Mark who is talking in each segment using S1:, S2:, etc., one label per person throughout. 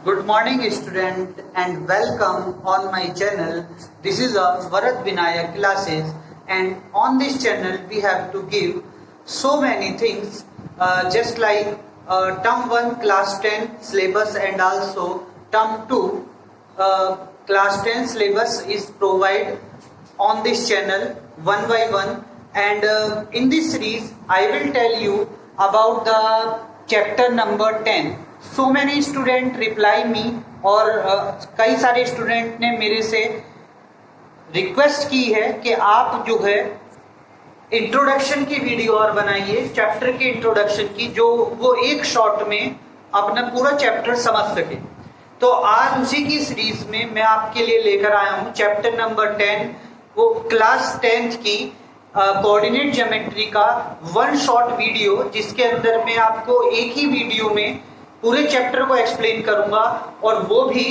S1: Good morning student and welcome on my channel. This is a Varat Vinayak classes, and on this channel we have to give so many things just like term 1 class 10 syllabus and also term 2 class 10 syllabus is provided on this channel one by one, and in this series I will tell you about the chapter number 10. So many student reply me और कई सारे student ने मेरे से request की है कि आप जो है इंट्रोडक्शन की वीडियो और बनाइए चैप्टर के इंट्रोडक्शन की, जो वो एक शॉट में अपना पूरा चैप्टर समझ सके। तो आज उसी की सीरीज में मैं आपके लिए लेकर आया हूँ चैप्टर नंबर 10, वो क्लास 10th की कोऑर्डिनेट ज्योमेट्री का वन शॉट वीडियो, जिसके अंदर मैं आपको एक ही वीडियो में पूरे चैप्टर को एक्सप्लेन करूंगा और वो भी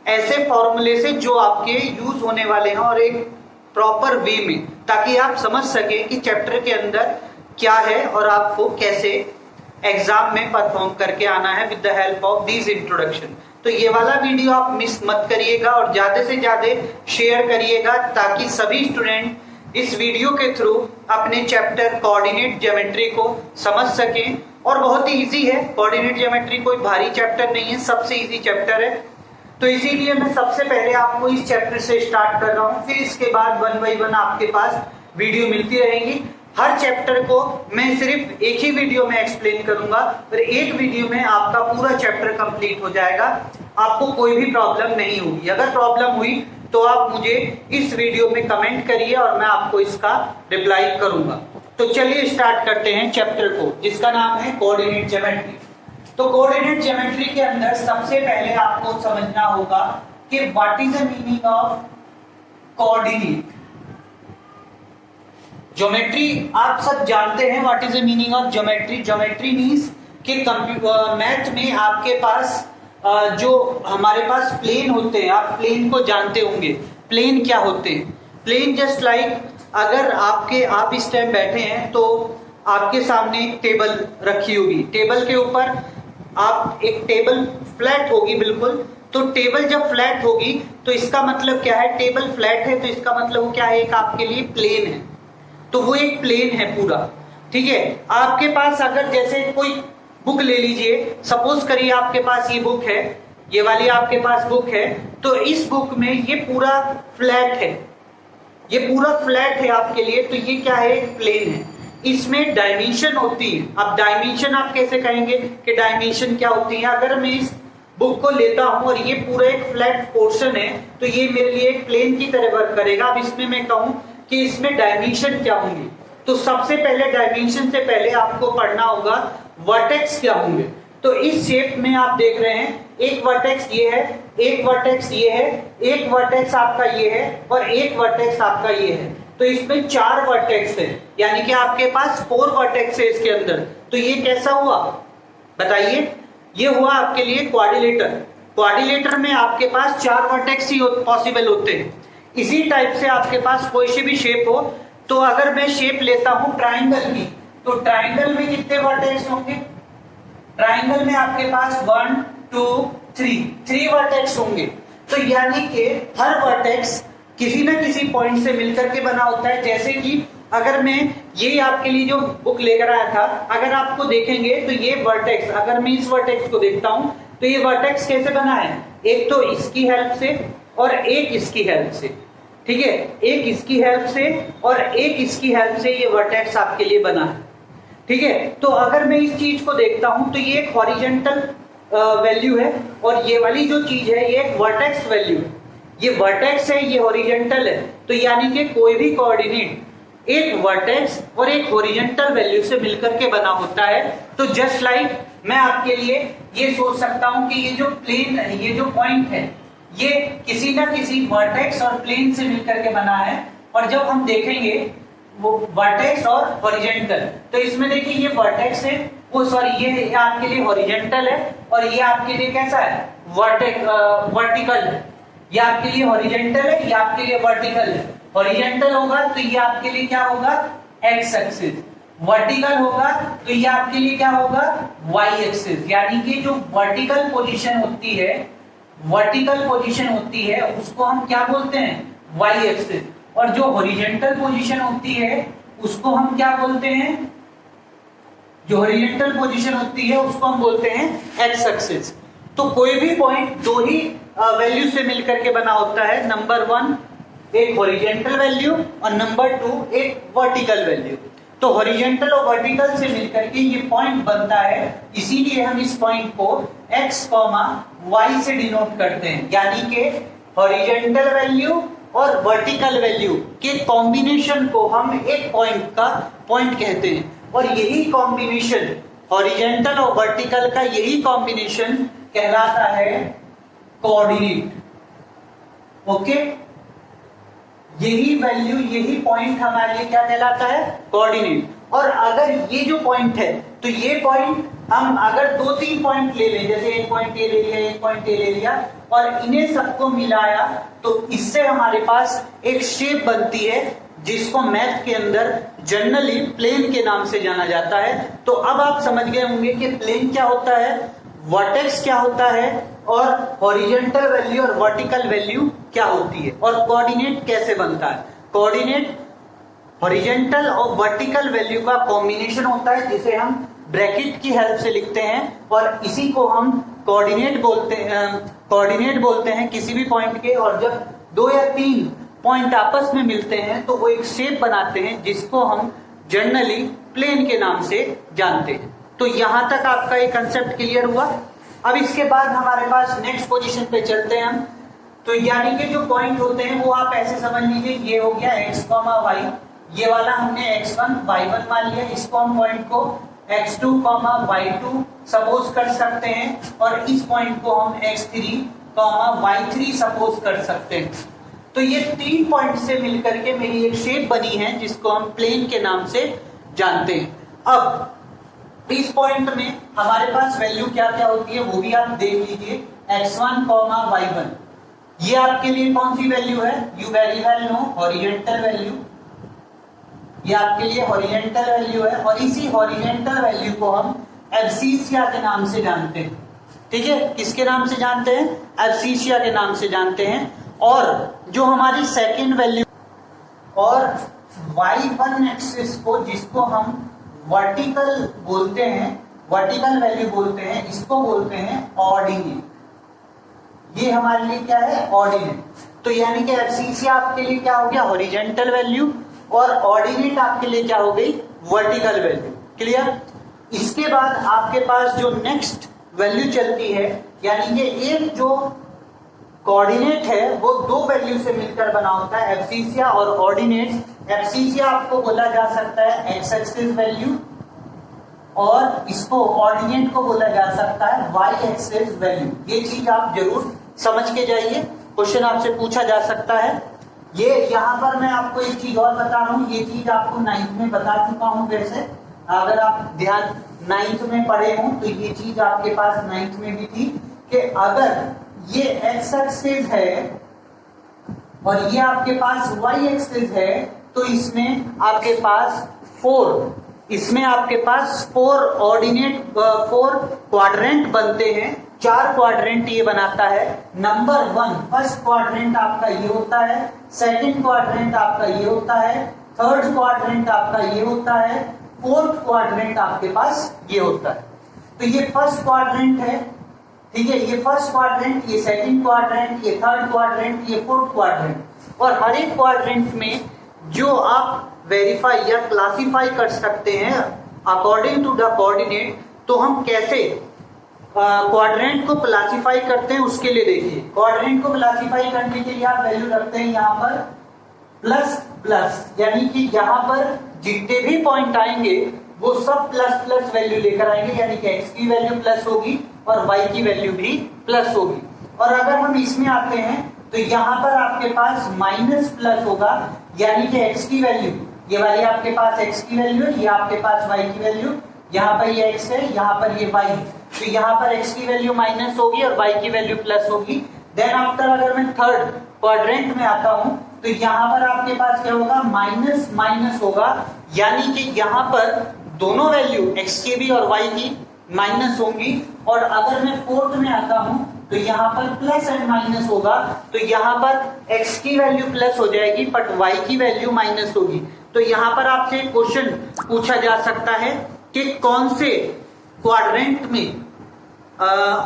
S1: ऐसे फॉर्मूले से जो आपके यूज होने वाले हैं और एक प्रॉपर वे में, ताकि आप समझ सके कि चैप्टर के अंदर क्या है और आपको कैसे एग्जाम में परफॉर्म करके आना है with the help of this introduction. तो ये वाला वीडियो आप मिस मत करिएगा और ज्यादा से ज्यादा शेयर करिएगा, ताकि सभी स्टूडेंट इस वीडियो के थ्रू अपने चैप्टर कोऑर्डिनेट ज्योमेट्री को समझ सकें। और बहुत ही इजी है, कोऑर्डिनेट ज्योमेट्री कोई भारी चैप्टर नहीं है, सबसे इजी चैप्टर है। तो इसीलिए मैं सबसे पहले आपको इस चैप्टर से स्टार्ट कर रहा हूँ, फिर इसके बाद वन बाई वन आपके पास वीडियो मिलती रहेंगी। हर चैप्टर को मैं सिर्फ एक ही वीडियो में एक्सप्लेन करूंगा और एक वीडियो में आपका पूरा चैप्टर कंप्लीट हो जाएगा, आपको कोई भी प्रॉब्लम नहीं होगी। अगर प्रॉब्लम हुई तो आप मुझे इस वीडियो में कमेंट करिए और मैं आपको इसका रिप्लाई करूंगा। तो चलिए स्टार्ट करते हैं चैप्टर को, जिसका नाम है कोऑर्डिनेट ज्योमेट्री। तो कोऑर्डिनेट ज्योमेट्री के अंदर सबसे पहले आपको समझना होगा कि what is the meaning of coordinate geometry. आप सब जानते हैं what is the meaning of geometry. Geometry means कि मैथ में आपके पास जो हमारे पास प्लेन होते हैं, आप प्लेन को जानते होंगे। प्लेन क्या होते हैं? प्लेन जस्ट लाइक अगर आप इस टाइम बैठे हैं तो आपके सामने एक टेबल रखी होगी, टेबल के ऊपर आप एक टेबल फ्लैट होगी बिल्कुल। तो टेबल जब फ्लैट होगी तो इसका मतलब क्या है? टेबल फ्लैट है तो इसका मतलब वो क्या है? एक आपके लिए प्लेन है, तो वो एक प्लेन है पूरा, ठीक है। आपके पास अगर जैसे कोई बुक ले लीजिए, सपोज करिए आपके पास ये बुक है, ये वाली आपके पास बुक है, तो इस बुक में ये पूरा फ्लैट है, ये पूरा फ्लैट है आपके लिए, तो ये क्या है? एक प्लेन है। इसमें डायमेंशन होती है। अब डायमेंशन आप कैसे कहेंगे कि डायमेंशन क्या होती है? अगर मैं इस बुक को लेता हूं और ये पूरा एक फ्लैट पोर्शन है तो ये मेरे लिए एक प्लेन की तरह वर्क करेगा। अब इसमें मैं कहूं कि इसमें डायमेंशन क्या होंगे, तो सबसे पहले डायमेंशन से पहले आपको पढ़ना होगा वर्टेक्स क्या होंगे। तो इस शेप में आप देख रहे हैं, एक वर्टेक्स ये है, एक वर्टेक्स ये है, एक वर्टेक्स आपका ये है और एक वर्टेक्स आपका ये है। तो इसमें 4 वर्टेक्स है, यानी कि आपके पास 4 वर्टेक्स है इसके अंदर। तो ये कैसा हुआ बताइए? ये हुआ आपके लिए क्वाड्रिलेटर। क्वाड्रिलेटर में आपके पास 4 वर्टेक्स ही पॉसिबल होते हैं। इसी टाइप से आपके पास कोई सी भी शेप हो, तो अगर मैं शेप लेता हूं ट्राइंगल की, तो ट्राइंगल में कितने वर्टेक्स होंगे? ट्राइंगल में आपके पास 1 2 3 वर्टेक्स होंगे। तो यानी कि हर वर्टेक्स किसी न किसी पॉइंट से मिलकर के बना होता है। जैसे कि अगर मैं ये आपके लिए जो बुक लेकर आया था, अगर आपको देखेंगे तो ये वर्टेक्स, अगर मैं इस वर्टेक्स को देखता हूं तो ये वर्टेक्स कैसे बना है? एक तो इसकी हेल्प से और एक इसकी हेल्प से, ठीक है, एक इसकी हेल्प से और एक इसकी हेल्प से ये वर्टेक्स आपके लिए बना है, ठीक है। तो अगर मैं इस चीज को देखता हूं तो ये एक हॉरिजॉन्टल वैल्यू है और ये वाली जो चीज है ये एक वर्टेक्स वैल्यू है। ये वर्टेक्स है, ये हॉरिजॉन्टल है। तो यानी कि कोई भी कोऑर्डिनेट एक वर्टेक्स और एक हॉरिजॉन्टल वैल्यू से मिलकर के बना होता है। तो जस्ट लाइक मैं आपके लिए ये सोच सकता हूं कि ये जो प्लेन है, ये जो पॉइंट है, ये किसी ना किसी वर्टेक्स और प्लेन से मिलकर के बना है। और जब हम देखेंगे वो वर्टेक्स और हॉरिजॉन्टल, तो इसमें देखिए ये वर्टेक्स है, वो सॉरी ये आपके लिए हॉरिजॉन्टल है और ये आपके लिए कैसा है? वर्टिकल है। ये आपके लिए हॉरिजॉन्टल है, ये आपके लिए वर्टिकल है। हॉरिजॉन्टल होगा तो ये आपके लिए क्या होगा? X axis. वर्टिकल होगा तो ये आपके लिए क्या होगा? Y axis. यानी कि जो वर्टिकल पोजीशन होती है वर्टिकल पोजीशन होती है उसको हम क्या बोलते हैं, वाई एक्सिस, और जो हॉरिजॉन्टल पोजीशन होती है उसको हम क्या बोलते हैं, जो हॉरिजॉन्टल पोजीशन होती है उसको हम बोलते हैं एक्स एक्सिस। तो कोई भी पॉइंट दो ही वैल्यू से मिलकर के बना होता है, नंबर 1 एक हॉरिजॉन्टल वैल्यू और नंबर 2 एक वर्टिकल वैल्यू। तो हॉरिजॉन्टल और वर्टिकल से मिलकर के ये पॉइंट बनता है, इसीलिए हम इस पॉइंट को x, y से डिनोट करते हैं, यानी कि हॉरिजॉन्टल वैल्यू और वर्टिकल वैल्यू के कॉम्बिनेशन को हम एक पॉइंट का पॉइंट कहते हैं। और यही कॉम्बिनेशन हॉरिजॉन्टल और वर्टिकल का यही कॉम्बिनेशन कहलाता है कोऑर्डिनेट। ओके, यही वैल्यू यही पॉइंट हमारे लिए क्या कहलाता है, कोऑर्डिनेट। और अगर ये जो पॉइंट है तो ये पॉइंट हम अगर 2-3 पॉइंट ले लें, जैसे एक पॉइंट ए ले लिया, एक पॉइंट ए ले लिया और इन्हें सबको मिलाया, तो इससे हमारे पास एक शेप बनती है जिसको मैथ के अंदर जनरली प्लेन के नाम से जाना जाता है। तो अब आप समझ गए होंगे कि प्लेन क्या होता है, वर्टेक्स क्या होता है और हॉरिजॉन्टल वैल्यू और वर्टिकल वैल्यू क्या होती है और कोऑर्डिनेट कैसे बनता है। कोऑर्डिनेट हॉरिजॉन्टल और वर्टिकल वैल्यू का कॉम्बिनेशन होता है जिसे हम ब्रैकेट की हेल्प से लिखते हैं और इसी को हम कोऑर्डिनेट बोलते हैं किसी भी पॉइंट के। और जब 2 या 3 पॉइंट आपस में मिलते हैं तो वो एक शेप बनाते हैं जिसको हम जनरली प्लेन के नाम से जानते हैं। तो यहां तक आपका ये कंसेप्ट क्लियर हुआ। अब इसके बाद हमारे पास नेक्स्ट पोजीशन पे चलते हैं हम। तो यानी कि जो पॉइंट होते हैं वो आप ऐसे समझ लीजिए, ये हो गया x, y, ये वाला हमने x1, y1 मान लिया, इसको हम पॉइंट को x2, y2 सपोज कर सकते हैं और इस पॉइंट को हम x3, y3 सपोज कर सकते हैं। तो ये 3 पॉइंट से मिलकर के मेरी एक शेप बनी है जिसको हम प्लेन के नाम से जानते हैं। अब इस पॉइंट में हमारे पास वैल्यू क्या क्या होती है वो भी आप देख लीजिए, x1, y1, ये आपके लिए कौन सी वैल्यू है, you very well know horizontal value, ये आपके लिए हॉरिजॉन्टल वैल्यू है और इसी हॉरिजॉन्टल वैल्यू को हम एब्सिसिया के नाम से जानते हैं। ठीक है, किसके नाम से जानते हैं, एब्सिसिया के नाम से जानते हैं। और जो हमारी सेकंड वैल्यू और y1 एक्सिस को जिसको हम वर्टिकल बोलते हैं, वर्टिकल वैल्यू बोलते हैं, इसको बोलते हैं ऑर्डिनेट। ये हमारे लिए क्या है, ऑर्डिनेट। तो यानी कि एब्सिसिया आपके लिए क्या हो गया, हॉरिजॉन्टल वैल्यू और ऑर्डिनेट आपके लिए क्या हो गई, वर्टिकल वैल्यू। क्लियर। इसके बाद आपके पास जो नेक्स्ट वैल्यू चलती है, यानी कि एक जो कोऑर्डिनेट है वो 2 वैल्यू से मिलकर बना होता है, एब्सिसिया और ऑर्डिनेट। एब्सिसिया आपको बोला जा सकता है एक्स एक्सिस वैल्यू और इसको ऑर्डिनेट को बोला जा सकता है वाई एक्सिस वैल्यू। ये चीज आप जरूर समझ के जाइए, क्वेश्चन आपसे पूछा जा सकता है। ये यहाँ पर मैं आपको एक चीज और बता रहा हूँ, ये चीज आपको 9th में बता चुका हूँ। वैसे अगर आप ध्यान 9th में पढ़े हो तो ये चीज आपके पास 9th में भी थी कि अगर ये एक्स एक्सिस है और ये आपके पास वाई एक्सिस है तो इसमें आपके पास 4 ऑर्डिनेट 4 क्वाड्रेंट बनते हैं। 4 क्वाड्रेंट ये बनाता है। नंबर 1 फर्स्ट क्वाड्रेंट आपका ये होता है, सेकंड क्वाड्रेंट आपका ये होता है, थर्ड क्वाड्रेंट आपका ये होता है, फोर्थ क्वाड्रेंट आपके पास ये होता है। तो ये फर्स्ट क्वाड्रेंट है, ठीक है, ये फर्स्ट क्वाड्रेंट, ये सेकंड क्वाड्रेंट, ये थर्ड क्वाड्रेंट, ये फोर्थ क्वाड्रेंट। और हर एक क्वाड्रेंट में जो आप वेरीफाई या क्लासिफाई कर सकते हैं अकॉर्डिंग टू द कोऑर्डिनेट। तो हम कैसे क्वाड्रेंट को क्लासिफाई करते हैं उसके लिए देखिए। क्वाड्रेंट को क्लासिफाई करने के लिए आप वैल्यू रखते हैं यहाँ पर प्लस प्लस, यानी कि यहाँ पर जितने भी पॉइंट आएंगे वो सब प्लस प्लस वैल्यू लेकर आएंगे, यानी कि x की वैल्यू प्लस होगी और y की वैल्यू भी प्लस होगी। और अगर हम इसमें आते हैं तो यहाँ पर आपके पास माइनस प्लस होगा, यानी कि x की वैल्यू ये वाली आपके पास x की वैल्यू है, ये आपके पास y की वैल्यू, यहाँ पर ये x है, यहाँ पर ये y है। तो यहाँ पर x की वैल्यू माइनस होगी और y की वैल्यू प्लस होगी। देन आफ्टर अगर मैं थर्ड क्वाड्रेंट में आता हूँ तो यहाँ पर आपके पास क्या होगा, माइनस माइनस होगा, यानी कि यहाँ पर दोनों वैल्यू x की भी और y की माइनस होंगी। और अगर मैं फोर्थ में आता हूँ तो यहाँ पर प्लस एंड माइनस होगा, तो यहाँ पर x की वैल्यू प्लस हो जाएगी बट y की वैल्यू माइनस होगी। तो यहाँ पर आपसे क्वेश्चन पूछा जा सकता है कि कौन से क्वाड्रेंट में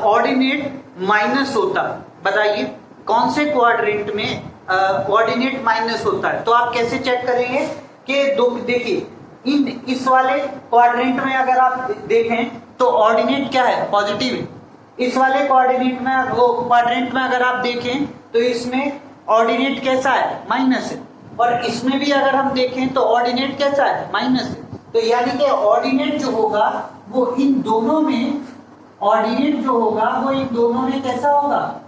S1: ऑर्डिनेट माइनस होता, बताइए कौन से क्वाड्रेंट में कोऑर्डिनेट माइनस होता है। तो आप कैसे चेक करेंगे कि देखिए इस वाले क्वाड्रेंट में अगर आप देखें तो ऑर्डिनेट क्या है, पॉजिटिव है। इस वाले कोऑर्डिनेट में क्वाड्रेंट में अगर आप देखें तो इसमें ऑर्डिनेट कैसा है, माइनस है। और इसमें भी अगर हम देखें तो ऑर्डिनेट कैसा है, माइनस है। तो यानी कि ऑर्डिनेट जो होगा वो इन दोनों में, ऑर्डिनेट जो होगा वो इन दोनों में कैसा होगा,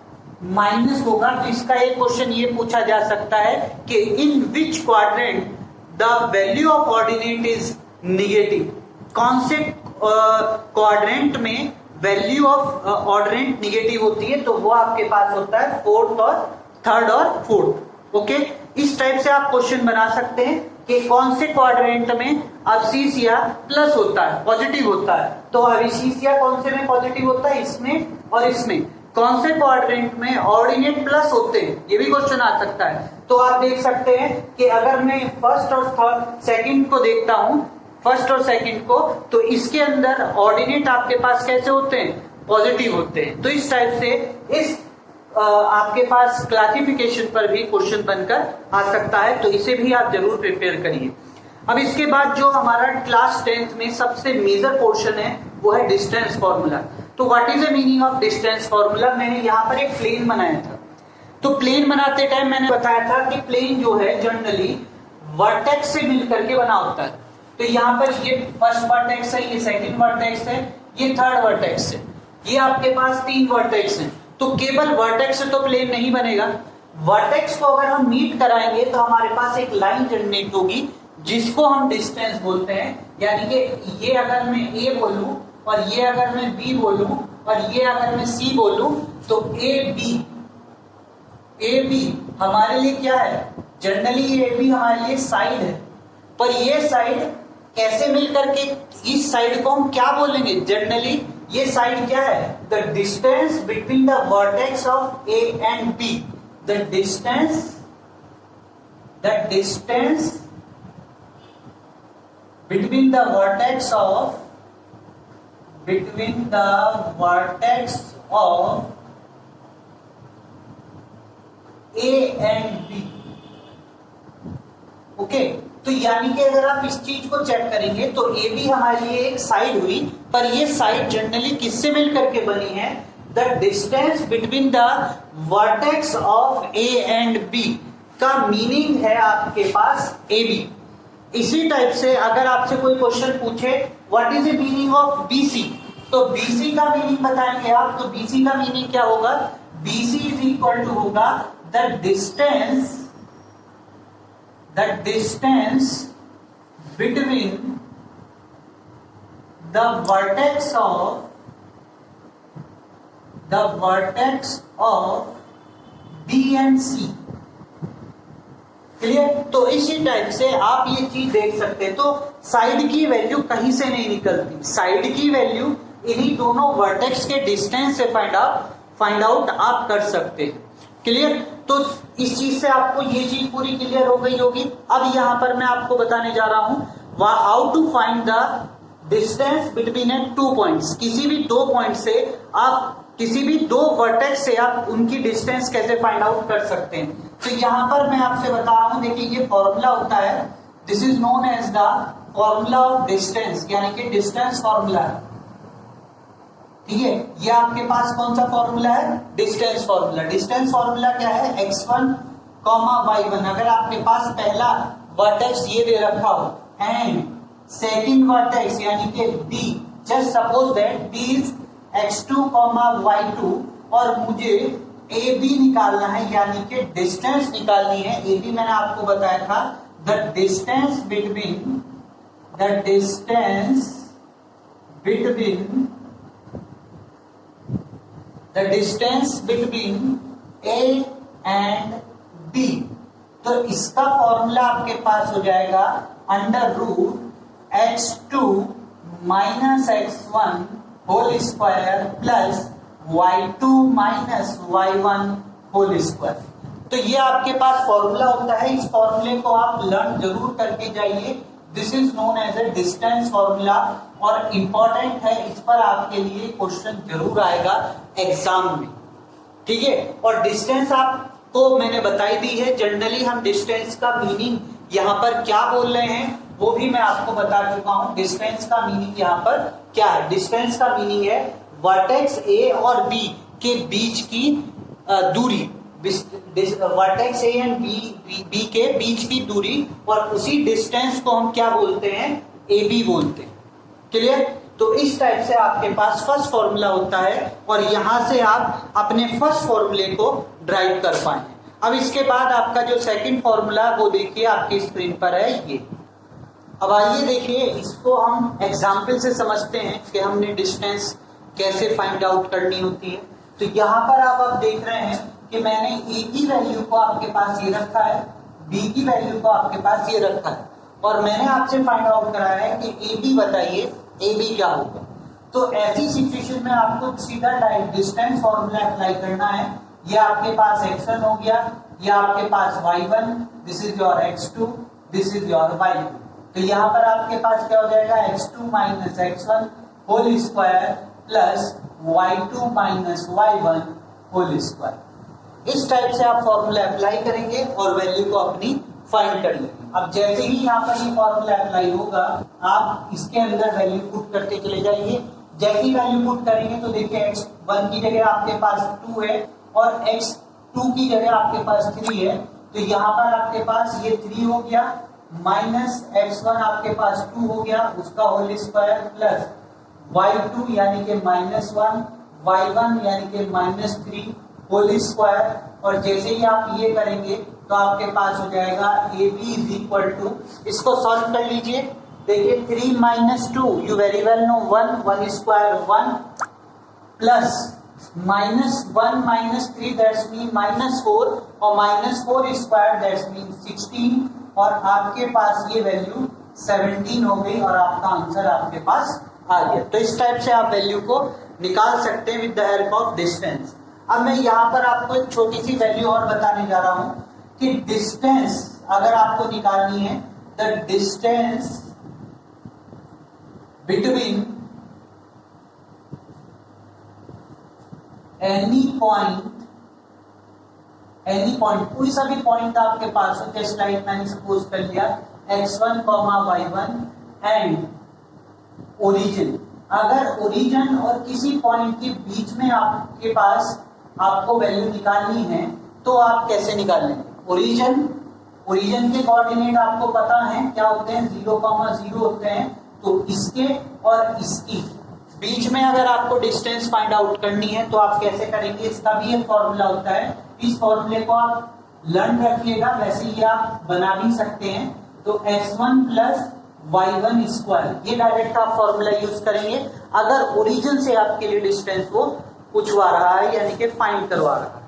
S1: माइनस होगा। तो इसका एक क्वेश्चन ये पूछा जा सकता है कि in which quadrant the value of ordinate is negative. कौन से क्वाड्रेंट में वैल्यू ऑफ ऑर्डिनेट निगेटिव होती है, तो वो आपके पास होता है फोर्थ और थर्ड और फोर्थ। ओके, इस टाइप से आप क्वेश्चन बना सकते हैं कि कौन से क्वाड्रेंट में अब्सिसिया प्लस होता है, पॉजिटिव होता है। तो अब्सिसिया कौन से में पॉजिटिव होता है, इसमें और इसमें। कौन से क्वाड्रेंट में ऑर्डिनेट प्लस होते हैं, ये भी क्वेश्चन आ सकता है। तो आप देख सकते हैं कि अगर मैं फर्स्ट और थर्ड सेकंड को देखता हूं, फर्स्ट और सेकंड को, तो इसके अंदर ऑर्डिनेट आपके पास कैसे होते हैं, पॉजिटिव होते हैं। तो इस टाइप से इस आपके पास क्लासिफिकेशन पर भी क्वेश्चन बनकर आ सकता है, तो इसे भी आप जरूर प्रिपेयर करिए। अब इसके बाद जो हमारा क्लास 10th में सबसे मेजर पोर्शन है वो है डिस्टेंस फॉर्मूला। तो what is the meaning of distance formula. मैंने यहाँ पर एक प्लेन बनाया था, तो प्लेन बनाते टाइम मैंने बताया था कि प्लेन जो है जनरली वर्टेक्स से मिलकर के बना होता है। तो यहाँ पर ये फर्स्ट वर्टेक्स है, ये सेकंड वर्टेक्स है, ये थर्ड वर्टेक्स है, ये आपके पास 3 वर्टेक्स हैं। तो केवल वर्टेक्स से तो प्लेन नहीं बनेगा, वर्टेक्स को अगर हम मीट कराएंगे तो हमारे पास एक लाइन जनरेट होगी जिसको हम डिस्टेंस बोलते हैं। यानी कि ये अगर मैं ए बोलूं और ये अगर मैं बी बोलूं और ये अगर मैं सी बोलूं, तो ए बी हमारे लिए क्या है, जनरली ए बी हमारे लिए साइड है। पर ये साइड कैसे मिलकर के, इस साइड को हम क्या बोलेंगे, जनरली ये साइड क्या है, the distance between the vertex of A and B. द डिस्टेंस between the vertex of A and B। Okay, तो यानी कि अगर आप इस चीज को चेक करेंगे तो ए बी हमारे लिए एक साइड हुई, पर ये साइड जनरली किससे मिलकर के बनी है, the distance between the vertex of A and B का मीनिंग है आपके पास ए बी। इसी टाइप से अगर आपसे कोई क्वेश्चन पूछे what is the meaning of BC, तो बीसी का मीनिंग बताएंगे आप। तो बीसी का मीनिंग क्या होगा, बीसी इज इक्वल टू होगा the distance between the vertex of B and C. Clear. तो इसी टाइप से आप ये चीज देख सकते हैं। तो साइड की वैल्यू कहीं से नहीं निकलती, साइड की वैल्यू इन्हीं दोनों वर्टेक्स के डिस्टेंस से फाइंड आउट आप कर सकते हैं। क्लियर। तो इस चीज से आपको ये चीज पूरी क्लियर हो गई होगी। अब यहाँ पर मैं आपको बताने जा रहा हूं how to find the distance between a 2 points. किसी भी 2 पॉइंट से आप, किसी भी 2 वर्टेक्स से आप उनकी डिस्टेंस कैसे फाइंड आउट कर सकते हैं। तो यहाँ पर मैं आपसे बता रहा हूं, देखिए ये फॉर्मूला होता है, this is known as the formula of distance, यानी कि डिस्टेंस फॉर्मूला है। ठीक है, ये आपके पास कौन सा फॉर्मूला है, डिस्टेंस फॉर्मूला। डिस्टेंस फॉर्मूला क्या है, x1, y1। अगर आपके पास पहला वर्टेक्स ये दे रखा हो एंड सेकंड वर्टेक्स यानी कि b, just suppose that b is x2, y2 और मुझे ए बी निकालना है, यानी कि डिस्टेंस निकालनी है। ए बी मैंने आपको बताया था the distance between A and B. तो इसका फॉर्मूला आपके पास हो जाएगा under root x2 minus x1 whole square plus y2 minus y1 whole square. तो ये आपके पास फॉर्मूला होता है, इस फॉर्मूले को आप लर्न जरूर करके जाइए। This is known as a distance formula और इंपॉर्टेंट है, इस पर आपके लिए क्वेश्चन जरूर आएगा एग्जाम में, ठीक है। और डिस्टेंस आपको मैंने बताई दी है, जनरली हम डिस्टेंस का मीनिंग यहाँ पर क्या बोल रहे हैं वो भी मैं आपको बता चुका हूं। डिस्टेंस का मीनिंग यहाँ पर क्या है? डिस्टेंस का मीनिंग है वर्टेक्स ए और बी के बीच की दूरी, वर्टेक्स ए एंड बी के बीच की दूरी, और उसी डिस्टेंस को हम क्या बोलते हैं? ए बी बोलते हैं। क्लियर? तो इस टाइप से आपके पास फर्स्ट फॉर्मूला होता है और यहां से आप अपने फर्स्ट फॉर्मूले को ड्राइव कर पाएंगे। अब इसके बाद आपका जो सेकंड फॉर्मूला वो देखिए आपकी स्क्रीन पर है ये। अब आइए देखिए, इसको हम एग्जाम्पल से समझते हैं कि हमने डिस्टेंस कैसे फाइंड आउट करनी होती है। तो यहाँ पर आप देख रहे हैं कि मैंने ए की वैल्यू को आपके पास ये रखा है, बी की वैल्यू को आपके पास ये रखा है, और मैंने आपसे फाइंड आउट कराया है कि ए बी बताइए, ए बी क्या होगा। तो ऐसी सिचुएशन में आपको सीधा डायरेक्ट डिस्टेंस फॉर्मूला अप्लाई करना है। ये आपके पास x1 हो गया, ये आपके पास y1, this is your x2, this is your y2। तो यहाँ पर आपके पास क्या हो जाएगा? x2 minus x1 whole square plus y2 minus y1 whole square. इस टाइप से आप फॉर्मूला अप्लाई करेंगे और वैल्यू को अपनी फाइंड कर लेंगे। अब जैसे ही यहाँ पर ये फॉर्मूला अप्लाई होगा, आप इसके अंदर वैल्यू पुट करते चले जाइए। जैसे ही वैल्यू पुट करेंगे तो देखिए x1 की जगह आपके पास 2 है और x2 की जगह आपके पास 3 है। तो यहाँ पर आपके पास ये 3 हो गया, माइनस x1 आपके पास 2 हो गया, उसका होल स्क्वायर, प्लस y2 यानी कि -1, y1 यानी कि -3 होल स्क्वायर। और जैसे ही आप ये करेंगे तो आपके पास हो जाएगा A B is equal to, इसको सॉल्व कर लीजिए। देखिए 3 minus 2 you very well know 1 square 1 plus -1 minus 3 that's mean -4 और -4 स्क्वायर दैट्स मीन 16, और आपके पास ये वैल्यू 17 हो गई और आपका आंसर आपके पास आ गया। तो इस टाइप से आप वैल्यू को निकाल सकते हैं with the help of distance. अब मैं यहाँ पर आपको एक छोटी सी वैल्यू और बताने जा रहा हूँ कि डिस्टेंस अगर आपको निकालनी है, the distance between any point कोई सा भी पॉइंट आपके पास हो, जैसे लाइक मैंने सपोज कर लिया x1, y1 एंड ओरिजिन। अगर ओरिजिन और किसी पॉइंट के बीच में आपके पास आपको वैल्यू निकालनी है तो आप कैसे निकालेंगे? ओरिजिन के कोऑर्डिनेट आपको पता है क्या होते हैं? 0,0 होते हैं। तो इसके और इसकी बीच में अगर आपको डिस्टेंस फाइंड आउट करनी है तो आप कैसे करेंगे? इसका भी एक फॉर्मूला होता है। इस फॉर्मूले को आप लर्न रखिएगा, वैसे ही आप बना भी सकते हैं। तो x1 प्लस y1 स्क्वायर, ये डायरेक्ट आप फॉर्मूला यूज करेंगे अगर ओरिजिन से आपके लिए डिस्टेंस वो पूछवा रहा है, यानी कि फाइंड करवा रहा है।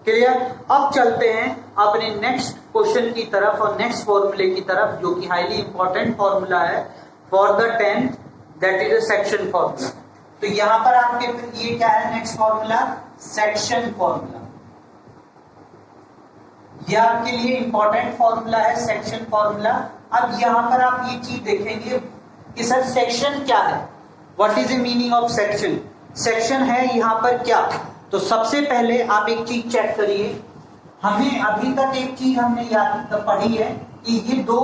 S1: क्लियर? अब चलते हैं अपने नेक्स्ट क्वेश्चन की तरफ और नेक्स्ट फॉर्मूले की तरफ, जो कि हाईली इंपॉर्टेंट फॉर्मूला है for the 10th, that is a section formula. तो यहां पर आपके ये क्या है? Next formula section formula. ये आपके लिए इंपॉर्टेंट फॉर्मूला है, सेक्शन फॉर्मूला। अब यहां पर आप ये चीज देखेंगे कि सर सेक्शन क्या है, what is the meaning of section? Section है यहाँ पर क्या? तो सबसे पहले आप एक चीज चेक करिए, हमें अभी तक एक चीज हमने याद पढ़ी है कि ये दो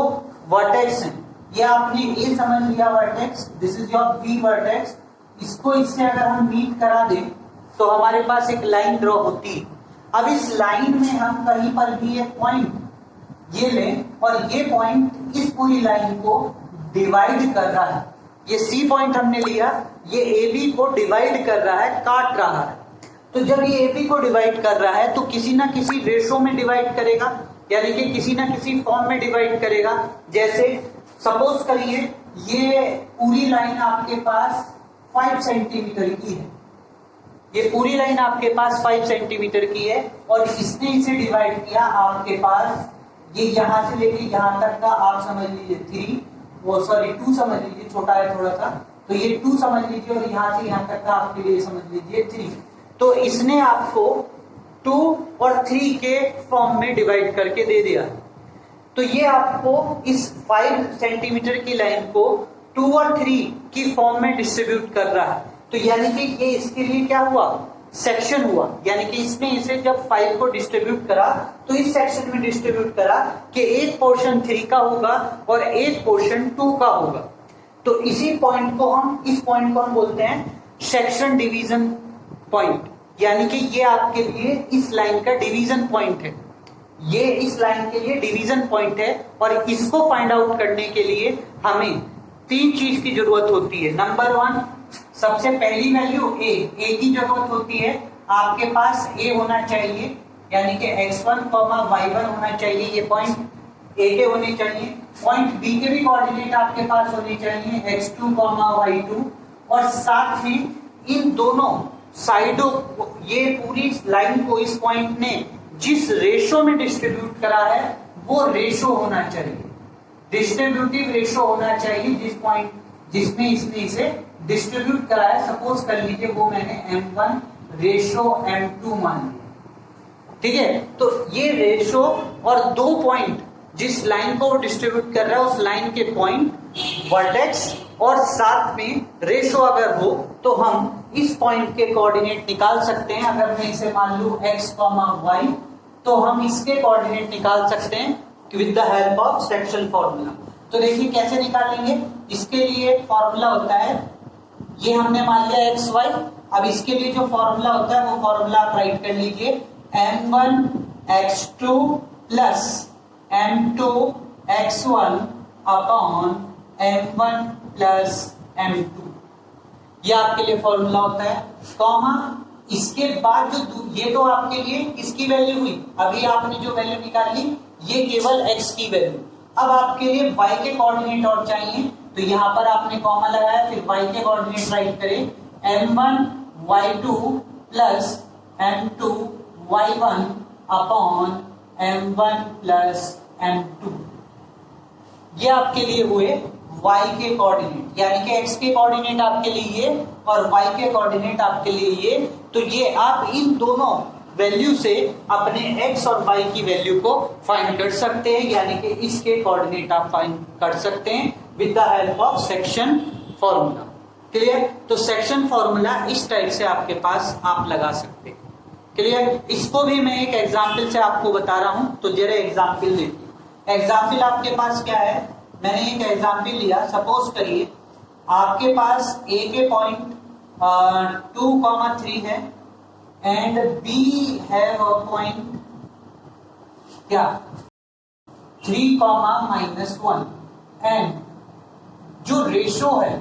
S1: वर्टेक्स हैं। ये आपने ए समझ लिया vertex, this is your B vertex. इसको इससे अगर हम मीट करा दें तो हमारे पास एक लाइन ड्रॉ होती है। अब इस लाइन में हम कहीं पर भी एक पॉइंट ये लें और ये पॉइंट इस पूरी लाइन को डिवाइड कर रहा है। ये सी पॉइंट हमने लिया, ये ए बी को डिवाइड कर रहा है, काट रहा है। तो जब ये ए बी को डिवाइड कर रहा है तो किसी ना किसी रेशो में डिवाइड करेगा, यानी कि किसी ना किसी फॉर्म में डिवाइड करेगा। जैसे सपोज करिए ये पूरी लाइन आपके पास 5 सेंटीमीटर की है, ये पूरी लाइन आपके पास 5 सेंटीमीटर की है और इसने इसे डिवाइड किया आपके पास, ये यहां से लेके यहां तक का आप समझ लीजिए 2 समझ लीजिए, छोटा है थोड़ा सा, तो ये 2 समझ लीजिए और यहां से यहां तक का आपके लिए समझ लीजिए 3। तो इसने आपको 2 और 3 के फॉर्म में डिवाइड करके दे दिया। तो ये आपको इस 5 सेंटीमीटर की लाइन को 2 और 3 की फॉर्म में डिस्ट्रीब्यूट कर रहा है। तो यानी कि ये इसके लिए क्या हुआ, सेक्शन हुआ। यानी कि इसने इसे जब 5 को डिस्ट्रीब्यूट करा तो इस सेक्शन में डिस्ट्रीब्यूट करा कि एक पोर्शन 3 का होगा और एक पोर्शन 2 का होगा। तो इसी पॉइंट को हम बोलते हैं सेक्शन डिवीजन पॉइंट। यानी कि ये आपके लिए इस लाइन का डिवीजन पॉइंट है, ये इस लाइन के लिए डिवीजन पॉइंट है। और इसको फाइंड आउट करने के लिए हमें 3 चीज की जरूरत होती है। नंबर 1, सबसे पहली वैल्यू ए की जरूरत होती है। आपके पास ए होना चाहिए, यानी कि x1, y1 होना चाहिए, ये पॉइंट ए के होने चाहिए। पॉइंट बी के भी कोऑर्डिनेट आपके पास होने चाहिए, x2, y2। और साथ में इन दोनों साइडों, ये पूरी लाइन को इस पॉइंट ने जिस रेशो में डिस्ट्रीब्यूट करा है वो रेशो होना चाहिए, डिस्ट्रीब्यूटिव रेशो होना चाहिए जिसमें इसने इसे डिस्ट्रीब्यूट करा है। सपोज कर लीजिए वो मैंने m1 रेशो m2 मान लिया, ठीक है। तो ये रेशो और 2 पॉइंट जिस लाइन को वो डिस्ट्रीब्यूट कर रहा है उस लाइन के पॉइंट, वर्टेक्स और साथ में रेशो अगर हो तो हम इस पॉइंट के कोऑर्डिनेट निकाल सकते हैं। अगर मैं इसे मान लूं x, y, तो हम इसके कोऑर्डिनेट निकाल सकते हैं with the help of section formula. तो देखिए कैसे निकालेंगे। इसके लिए फॉर्मूला होता है, ये हमने मान लिया x, y। अब इसके लिए जो फॉर्मूला होता है वो फॉर्मूला आप राइट कर लीजिए, m1 x2 plus m2 x1 upon m1 plus m2। ये आपके लिए फॉर्मूला होता है। कॉमा इसके बाद जो ये तो आपके लिए इसकी वैल्यू हुई, अभी आपने जो वैल्यू निकाली ये केवल x की वैल्यू। अब आपके लिए y के कोऑर्डिनेट और चाहिए, तो यहाँ पर आपने कॉमा लगाया, फिर y के कोऑर्डिनेट राइट करें, m1 y2 plus m2 y1 upon m1 plus m2। ये आपके लिए हुए y के कोऑर्डिनेट, यानी कि x के कोऑर्डिनेट आपके लिए ये और y के कोऑर्डिनेट आपके लिए ये। तो ये आप इन दोनों वैल्यू से अपने x और y की वैल्यू को फाइंड कर सकते हैं, यानी कि इसके कोऑर्डिनेट आप फाइंड कर सकते हैं with the help of section formula. Clear. तो सेक्शन फॉर्मूला इस टाइप से आपके पास आप लगा सकते हैं। क्लियर। इसको भी मैं एक एग्जाम्पल से आपको बता रहा हूं, तो जरा एग्जाम्पल देखिए। एग्जाम्पल आपके पास क्या है, मैंने एक एग्जाम्पल लिया। सपोज करिए आपके पास ए के पॉइंट 2, 3 है एंड बी है वो पॉइंट क्या 3, -1 एंड जो रेशो है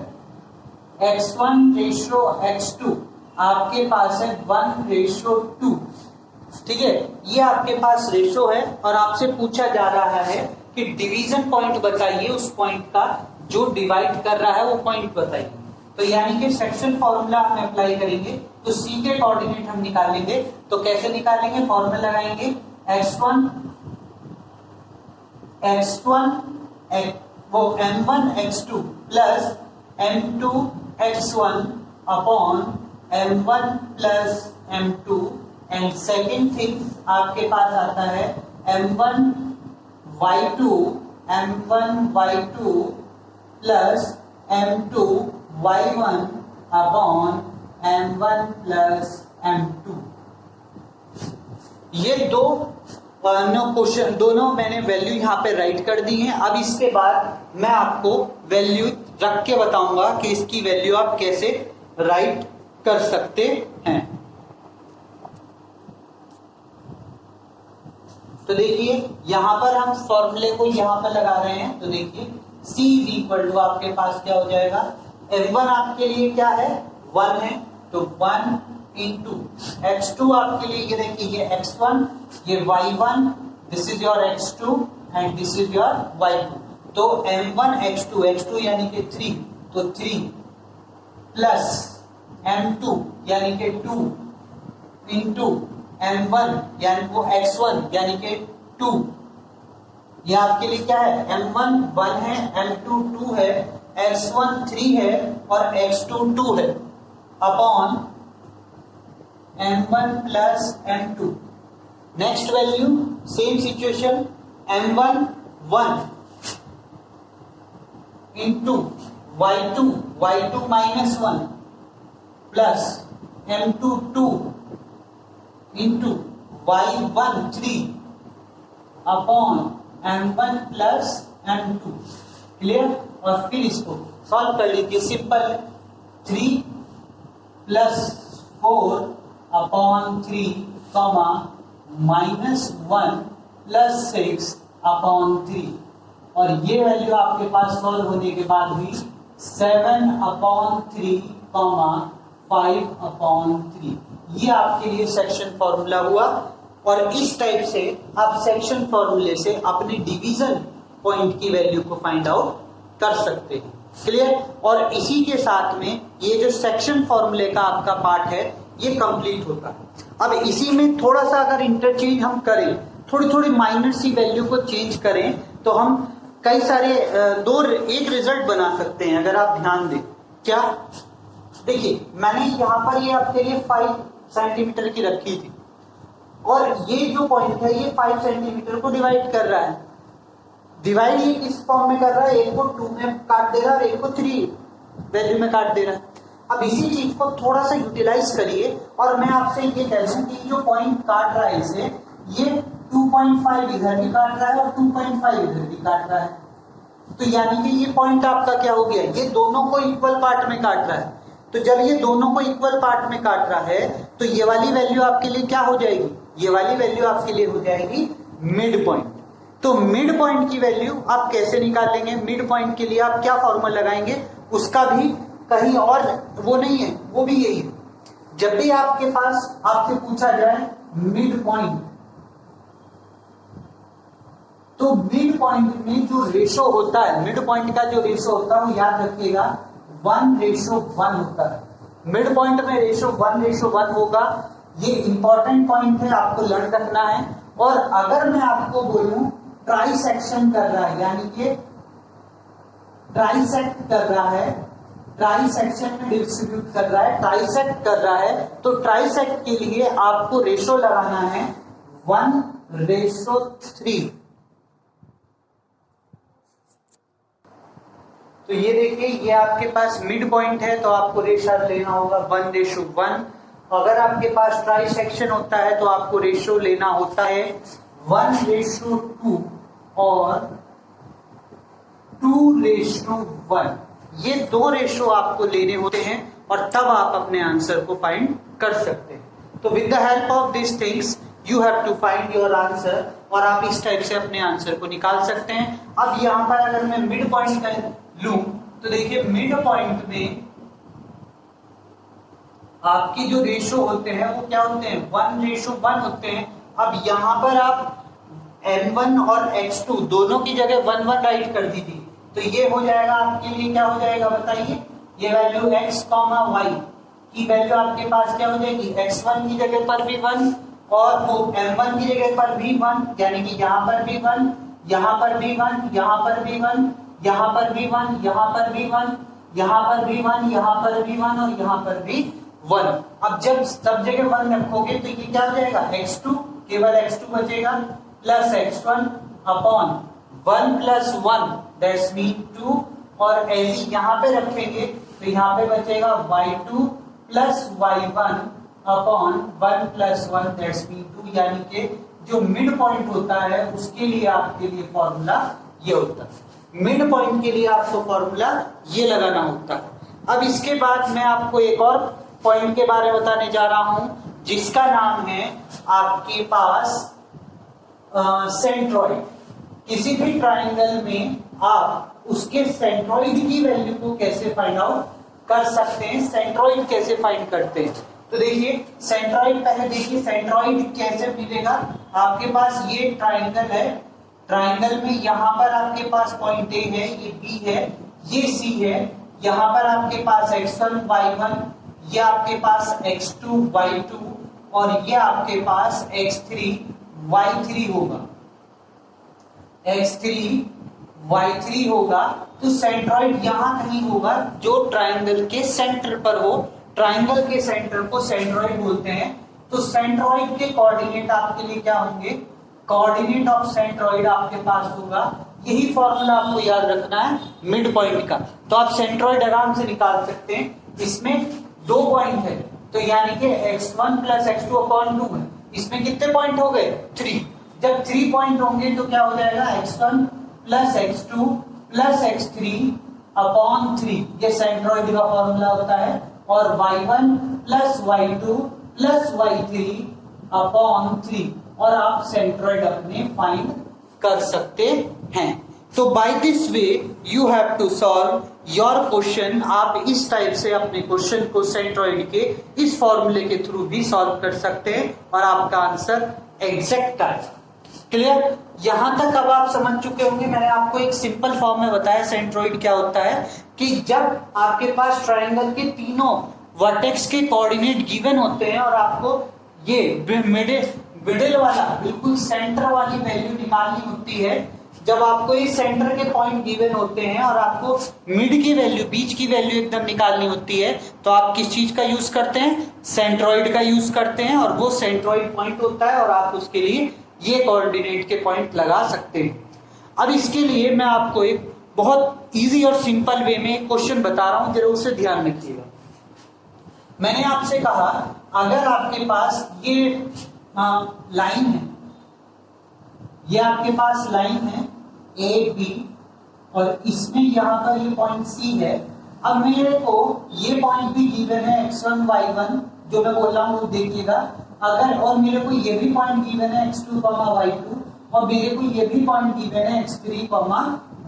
S1: x1 रेशो x2 आपके पास है 1:2। ठीक है, ये आपके पास रेशो है और आपसे पूछा जा रहा है कि डिवीजन पॉइंट बताइए, उस पॉइंट का जो डिवाइड कर रहा है वो पॉइंट बताइए। तो यानी कि सेक्शन फॉर्मूला हम अप्लाई करेंगे, तो सी के कोऑर्डिनेट हम निकालेंगे। तो कैसे निकालेंगे, फॉर्मूला लगाएंगे x1 वो m1 x2 plus m2 x1 upon m1 plus m2 and second thing आपके पास आता है m1 y2 plus m2 y1 upon m1 plus m2। ये दोनों मैंने वैल्यू यहाँ पे राइट कर दी है। अब इसके बाद मैं आपको वैल्यू रख के बताऊंगा कि इसकी वैल्यू आप कैसे राइट कर सकते हैं। तो देखिए यहाँ पर हम फॉर्मूले को यहाँ पर लगा रहे हैं। तो देखिए C = आपके पास क्या हो जाएगा, m1 आपके लिए क्या है 1 है, तो 1 इंटू x2 आपके लिए ये देखिए ये x1 ये y1, this is your x2 and this is your y2। तो m1 x2 यानी कि 3, तो 3 प्लस m2 यानी कि 2 इंटू m1 यानी वो x1 यानी कि 2। ये आपके लिए क्या है, m1 1 है, m2 2 है, x1 3 है और x2 2 है upon m1 plus m2. Next value, same situation, m1 1 into y2 minus 1 plus m2 2 into y1 3 upon m1 plus m2. Clear? और फिर इसको सॉल्व कर लीजिए. Simple, 3 plus 4 upon 3 comma minus 1 plus 6 upon 3. और ये वैल्यू आपके पास solve होने के बाद हुई 7 अपॉन 3 कॉमा 5 अपॉन 3. ये आपके लिए सेक्शन फॉर्मूला हुआ. और इस टाइप से आप सेक्शन फॉर्मूले से अपने डिवीजन पॉइंट की वैल्यू को फाइंड आउट कर सकते हैं. क्लियर? और इसी के साथ में ये जो सेक्शन फॉर्मूले का आपका पार्ट है ये कंप्लीट होता है. अब इसी में थोड़ा सा अगर इंटरचेंज हम करें, थोड़ी थोड़ी माइनर सी वैल्यू को चेंज करें, तो हम कई सारे एक रिजल्ट बना सकते हैं. अगर आप ध्यान दें, क्या देखिए, मैंने यहाँ पर ये आपके लिए 5 सेंटीमीटर की रखी थी और ये जो पॉइंट है ये 5 सेंटीमीटर को डिवाइड कर रहा है. डिवाइड ये किस फॉर्म में कर रहा है? एक को 2 में काट दे रहा है और एक को 3 वैल्यू में काट दे रहा है. अब इसी चीज को थोड़ा सा यूटिलाइज करिए और मैं आपसे ये कह दूं कि जो पॉइंट काट रहा है इसे, ये 2.5 इधर भी काट रहा है और 2.5 इधर भी काट रहा है. तो यानी कि ये पॉइंट आपका क्या हो गया? ये दोनों को इक्वल पार्ट में काट रहा है. तो जब ये दोनों को इक्वल पार्ट में काट रहा है तो ये वाली वैल्यू आपके लिए क्या हो जाएगी? ये वाली वैल्यू आपके लिए हो जाएगी मिड पॉइंट. तो मिड पॉइंट की वैल्यू आप कैसे निकालेंगे? मिड पॉइंट के लिए आप क्या फॉर्मूला लगाएंगे? उसका भी कहीं और वो नहीं है, वो भी यही है. जब भी आपके पास आपसे पूछा जाए मिड पॉइंट, तो मिड पॉइंट में जो रेशो होता है, मिड पॉइंट का जो रेशो होता है वो याद रखिएगा 1:1 होता है. मिड पॉइंट में रेशो 1:1 होगा. ये इंपॉर्टेंट पॉइंट है, आपको लर्न रखना है. और अगर मैं आपको बोलूं ट्राइसेक्शन कर रहा है, यानी कि ट्राइसेक्ट कर रहा है, ट्राइसेक्शन में डिस्ट्रीब्यूट कर रहा है, ट्राइसेक्ट कर रहा है, तो ट्राइसेक्ट के लिए आपको रेशो लगाना है 1:3. तो ये देखिए, ये आपके पास मिड पॉइंट है तो आपको रेशो लेना होगा 1:1. अगर आपके पास ट्राइसेक्शन होता है तो आपको रेशो लेना होता है 1:2 और 2:1. ये 2 रेशो आपको लेने होते हैं और तब आप अपने आंसर को फाइंड कर सकते हैं. तो with the help of this things you have to find your answer, और आप इस टाइप से अपने आंसर को निकाल सकते हैं. अब यहाँ पर अगर मैं मिड पॉइंट का लूं तो देखिए, मिड पॉइंट में आपकी जो रेशो होते हैं वो क्या होते हैं? 1:1 होते हैं. अब यहाँ पर आप m1 और x2 दोनों की जगह 1 राइट कर दीजिए, तो ये हो जाएगा आपके लिए, क्या हो जाएगा बताइए? ये वैल्यू x, y की वैल्यू आपके पास क्या हो जाएगी? x1 की जगह पर भी 1 और वो m1 की जगह पर भी 1, यानी कि यहाँ पर भी 1, यहाँ पर भी 1, यहाँ पर भी 1, यहाँ पर भी 1, यहाँ पर भी 1, यहाँ पर भी 1, यहाँ पर भी 1 और यहाँ पर भी 1. अब जब सब जगह 1 रखोगे तो ये क्या हो जाएगा? x2, केवल x2 बचेगा, plus x1 upon 1 plus 1 that's mean 2, और ऐसे यहाँ पे रखेंगे तो यहाँ पे बचेगा y2 plus y1 upon 1 plus 1 that's mean 2. यानी कि जो मिड पॉइंट होता है उसके लिए आपके लिए फॉर्मूला ये होता है. मिड पॉइंट के लिए आपको फॉर्मूला ये लगाना होता है. अब इसके बाद मैं आपको एक और पॉइंट के बारे में बताने जा रहा हूं जिसका नाम है आपके पास सेंट्रॉइड. किसी भी ट्राइंगल में आप उसके सेंट्रॉइड की वैल्यू को कैसे फाइंड आउट कर सकते हैं, सेंट्रॉइड कैसे फाइंड करते हैं. तो देखिए, सेंट्रॉइड पहले देखिए, सेंट्रॉइड कैसे मिलेगा? आपके पास ये ट्राइंगल है, ट्राइंगल में यहाँ पर आपके पास पॉइंट ए है, ये बी है, ये सी है, यहाँ पर आपके पास x1 y1, ये आपके पास x2 y2 और ये आपके पास x3 y3 होगा, x3 y3 होगा. तो सेंट्रॉइड यहाँ कहीं होगा जो ट्राइंगल के सेंटर पर हो. ट्राइंगल के सेंटर को सेंट्रॉइड बोलते हैं. तो सेंट्रॉइड के कोऑर्डिनेट आपके लिए क्या होंगे, कोऑर्डिनेट ऑफ सेंट्रॉइड आपके पास होगा, यही फॉर्मूला आपको याद रखना है मिड पॉइंट का। तो आप सेंट्रॉइड आराम से निकाल सकते हैं। इसमें 2 पॉइंट है, तो यानी कि x1 प्लस x2 अपॉन 2 है। इसमें कितने पॉइंट हो गए, 3। जब 3 पॉइंट होंगे तो क्या हो जाएगा, x1 plus x2 plus x3 upon 3, ये सेंट्रॉइड का फॉर्मूला होता है। और y1 plus y2 plus y3 upon 3, और आप सेंट्रॉइड अपने फाइंड कर सकते हैं। तो by this way you have to solve your question. आप इस टाइप से अपने क्वेश्चन को सेंट्रॉइड के इस फॉर्मूले के थ्रू भी सॉल्व कर सकते हैं और आपका आंसर एग्जैक्ट आएगा। क्लियर, यहां तक अब आप समझ चुके होंगे। मैंने आपको एक सिंपल फॉर्म में बताया सेंट्रॉइड क्या होता है, कि जब आपके पास ट्राइंगल के तीनों वर्टेक्स के कोऑर्डिनेट गिवन होते हैं और आपको ये मिडिल वाला बिल्कुल सेंटर वाली वैल्यू निकालनी होती है, जब आपको ये सेंटर के पॉइंट गिवन होते हैं और आपको मिड की वैल्यू, बीच की वैल्यू एकदम निकालनी होती है, तो आप किस चीज का यूज करते हैं, सेंट्रॉइड का यूज करते हैं। और वो सेंट्रॉइड पॉइंट होता है और आप उसके लिए ये कोऑर्डिनेट के पॉइंट लगा सकते हैं। अब इसके लिए मैं आपको एक बहुत इजी और सिंपल वे में क्वेश्चन बता रहा हूं, जरा उसे ध्यान रखिएगा। मैंने आपसे कहा अगर आपके पास ये लाइन है, ये आपके पास लाइन है ए बी, और इसमें यहाँ पर ये पॉइंट सी है। अब मेरे को ये पॉइंट भी गिवन है x1 y1, जो मैं बोल रहा हूँ वो देखिएगा। अगर और मेरे को ये भी पॉइंट गिवन है x2 y2, और मेरे को ये भी पॉइंट गिवन है x3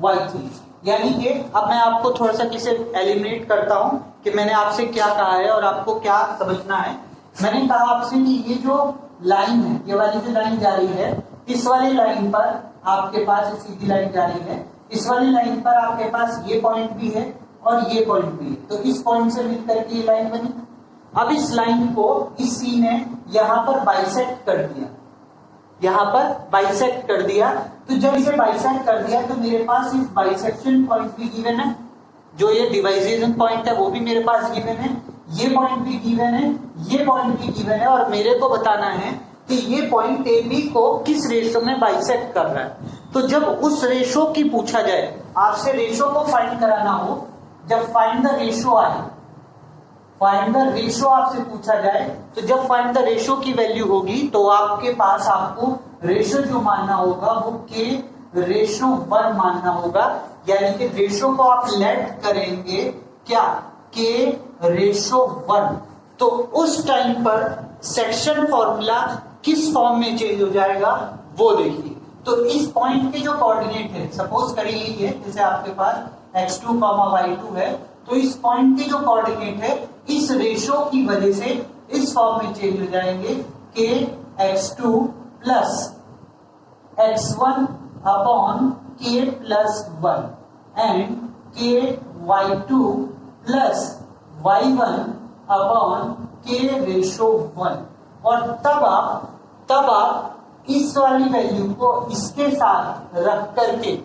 S1: y3। यानी कि अब मैं आपको थोड़ा सा किसे एलिमिनेट करता हूँ कि मैंने आपसे क्या कहा है और आपको क्या समझना है। मैंने कहा आपसे कि ये जो लाइन है, ये वाली जो लाइन जा रही है, इस वाली लाइन पर आपके पास सीधी लाइन जा रही है, इस वाली लाइन पर आपके पास ये पॉइंट भी है और ये पॉइंट भी है, तो इस पॉइंट से मिलकर के ये लाइन बनी। अब इस लाइन को इस सी ने यहाँ पर बाइसेक्ट कर दिया, यहाँ पर बाइसेक्ट कर दिया। तो जब इसे बाइसेक्ट कर दिया तो मेरे पास इस बाइसेक्शन पॉइंट भी गिवन है, जो ये डिवाइजेशन पॉइंट है वो भी मेरे पास गिवन है, ये पॉइंट भी गिवन है, ये पॉइंट भी गिवन है, और मेरे को बताना है कि ये पॉइंट ए बी को किस रेशो में बाइसेक्ट कर रहा है। तो जब उस रेशो की पूछा जाए, आपसे रेशो को फाइंड कराना हो, जब फाइंड द रेशो आए, फाइंड द रेशो आपसे पूछा जाए, तो जब फाइंड द रेशो की वैल्यू होगी तो आपके पास आपको रेशो जो मानना होगा वो के रेशो 1 मानना होगा। यानी कि रेशो को आप लेट करेंगे क्या, के रेशो 1। तो उस टाइम पर सेक्शन फॉर्मूला किस फॉर्म में चेंज हो जाएगा वो देखिए। तो इस पॉइंट के जो कोऑर्डिनेट है, सपोज करिए ये, जैसे आपके पास x2 y2 है, तो इस पॉइंट के जो कोऑर्डिनेट है इस रेशो की वजह से इस फॉर्म में चेंज हो जाएंगे, के x2 प्लस x1 अपॉन के प्लस 1 एंड के y2 प्लस y1 अपॉन के रेशो 1। और तब आप इस वाली वैल्यू को इसके साथ रख करके,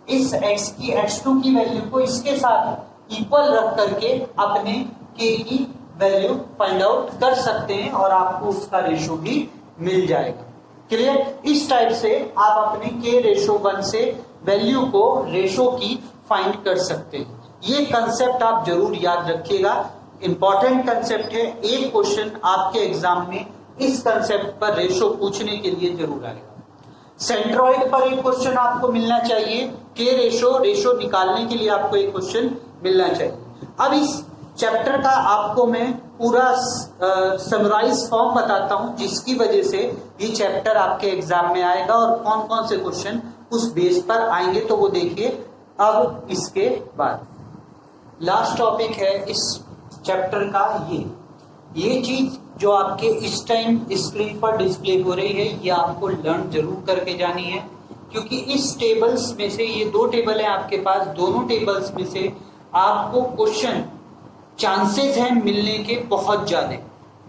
S1: इस x की x2 की वैल्यू को इसके साथ इक्वल रख करके अपने k की वैल्यू फाइंड आउट कर सकते हैं और आपको उसका रेशो भी मिल जाएगा। क्लियर, इस टाइप से आप अपने k रेशो 1 से वैल्यू को रेशो की फाइंड कर सकते हैं। ये कंसेप्ट आप जरूर याद रखिएगा, इंपॉर्टेंट कंसेप्ट है। एक क्वेश्चन आपके एग्जाम में इस कंसेप्ट पर रेशो पूछने के लिए जरूर आएगा। सेंट्रॉइड पर एक क्वेश्चन आपको मिलना चाहिए, के रेशो निकालने के लिए आपको एक क्वेश्चन मिलना चाहिए। अब इस चैप्टर का आपको मैं पूरा समराइज फॉर्म बताता हूं, जिसकी वजह से ये चैप्टर आपके एग्जाम में आएगा और कौन कौन से क्वेश्चन उस बेस पर आएंगे, तो वो देखिए। अब इसके बाद लास्ट टॉपिक है इस चैप्टर का, ये चीज जो आपके इस टाइम स्क्रीन पर डिस्प्ले हो रही है, ये आपको लर्न जरूर करके जानी है, क्योंकि इस टेबल्स में से, ये 2 टेबल है आपके पास, दोनों टेबल्स में से आपको क्वेश्चन चांसेस हैं मिलने के बहुत ज्यादा।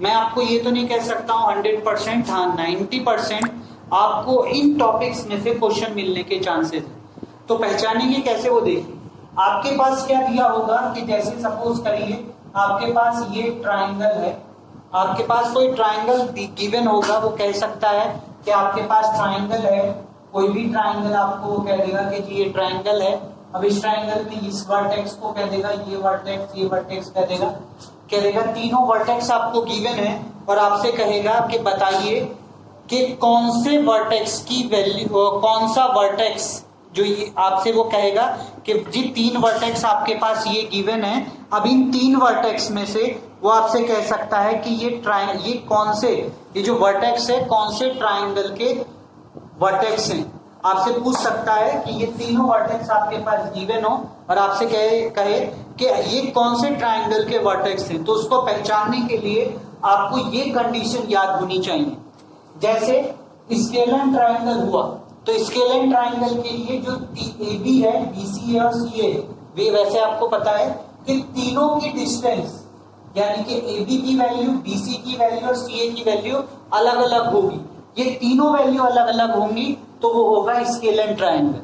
S1: मैं आपको ये तो नहीं कह सकता हूँ 100%, हाँ 90% आपको इन टॉपिक्स में से क्वेश्चन मिलने के चांसेस हैं। तो पहचानेंगे कैसे, वो देखिए। आपके पास क्या दिया होगा कि जैसे सपोज करिए आपके पास ये ट्राइंगल है, आपके पास कोई ट्राइंगल गिवन होगा, वो कह सकता है कि आपके पास ट्राइंगल है, कोई भी ट्राइंगल आपको वो कह देगा कि जी ये ट्राइंगल है। अब इस ट्राइंगल में इस वर्टेक्स को कह देगा ये वर्टेक्स कह देगा तीनों वर्टेक्स आपको गिवन है और आपसे कहेगा कि बताइए कि कौन से वर्टेक्स की वैल्यू, कौन सा वर्टेक्स जो ये आपसे वो कहेगा कि जी 3 वर्टेक्स आपके पास ये गिवन है। अब इन 3 वर्टेक्स में से वो आपसे कह सकता है कि ये कौन से, ये जो वर्टेक्स है कौन से ट्राइंगल के वर्टेक्स हैं। आपसे पूछ सकता है कि ये तीनों वर्टेक्स आपके पास गिवन हो और आपसे कहे कि ये कौन से ट्राइंगल के वर्टेक्स हैं। तो उसको पहचानने के लिए आपको ये कंडीशन याद होनी चाहिए। जैसे स्केलर ट्राइंगल हुआ तो स्केलर ट्राइंगल के लिए जो ए बी है, BC है और CA है, वे वैसे आपको पता है कि तीनों की डिस्टेंस यानी कि AB की वैल्यू, BC की वैल्यू और CA की वैल्यू अलग अलग होगी। ये तीनों वैल्यू अलग अलग होंगी तो वो होगा स्केलर ट्राइंगल।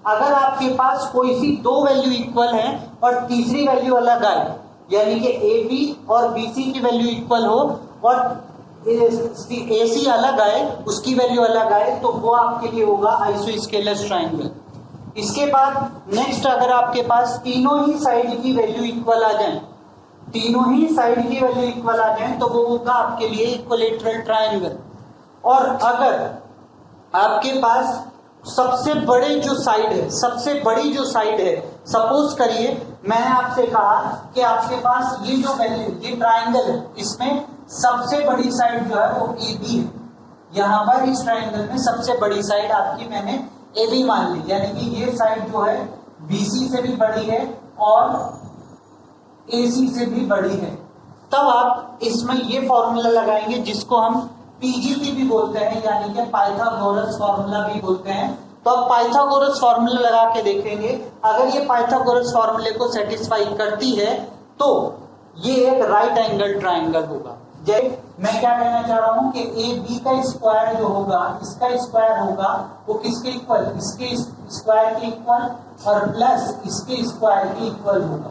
S1: अगर आपके पास कोई सी 2 वैल्यू इक्वल है और तीसरी वैल्यू अलग आए, यानी कि AB और BC की वैल्यू इक्वल हो और AC अलग आए, उसकी वैल्यू अलग आए, तो वो आपके लिए होगा आइसोस्केलस ट्राइंगल। इसके बाद नेक्स्ट, अगर आपके पास तीनों ही साइड की वैल्यू इक्वल आ जाए, तो वो होगा आपके लिए इक्विलैटरल ट्राइंगल। और अगर आपके पास सबसे बड़ी जो साइड है, सपोज करिए मैंने आपसे कहा कि आपके पास ये जो वैल्यू, ये ट्राइंगल है, इसमें सबसे बड़ी साइड जो है वो AB है। यहाँ पर इस ट्राइंगल में सबसे बड़ी साइड आपकी मैंने AB मान ली, यानी कि ये साइड जो है BC से भी बड़ी है और AC से भी बड़ी है। तब आप इसमें ये फॉर्मूला लगाएंगे जिसको हम PGP भी बोलते हैं, यानी कि पाइथागोरस फॉर्मूला भी बोलते हैं। तो आप पाइथागोरस फॉर्मूला लगा के देखेंगे, अगर ये पाइथागोरस फॉर्मूले को सेटिस्फाई करती है तो ये एक राइट एंगल ट्राइंगल होगा। जैसे मैं क्या कहना चाह रहा हूं कि AB का स्क्वायर जो होगा, इसका स्क्वायर होगा वो किसके इक्वल, इसके स्क्वायर के इक्वल और प्लस इसके स्क्वायर के इक्वल होगा।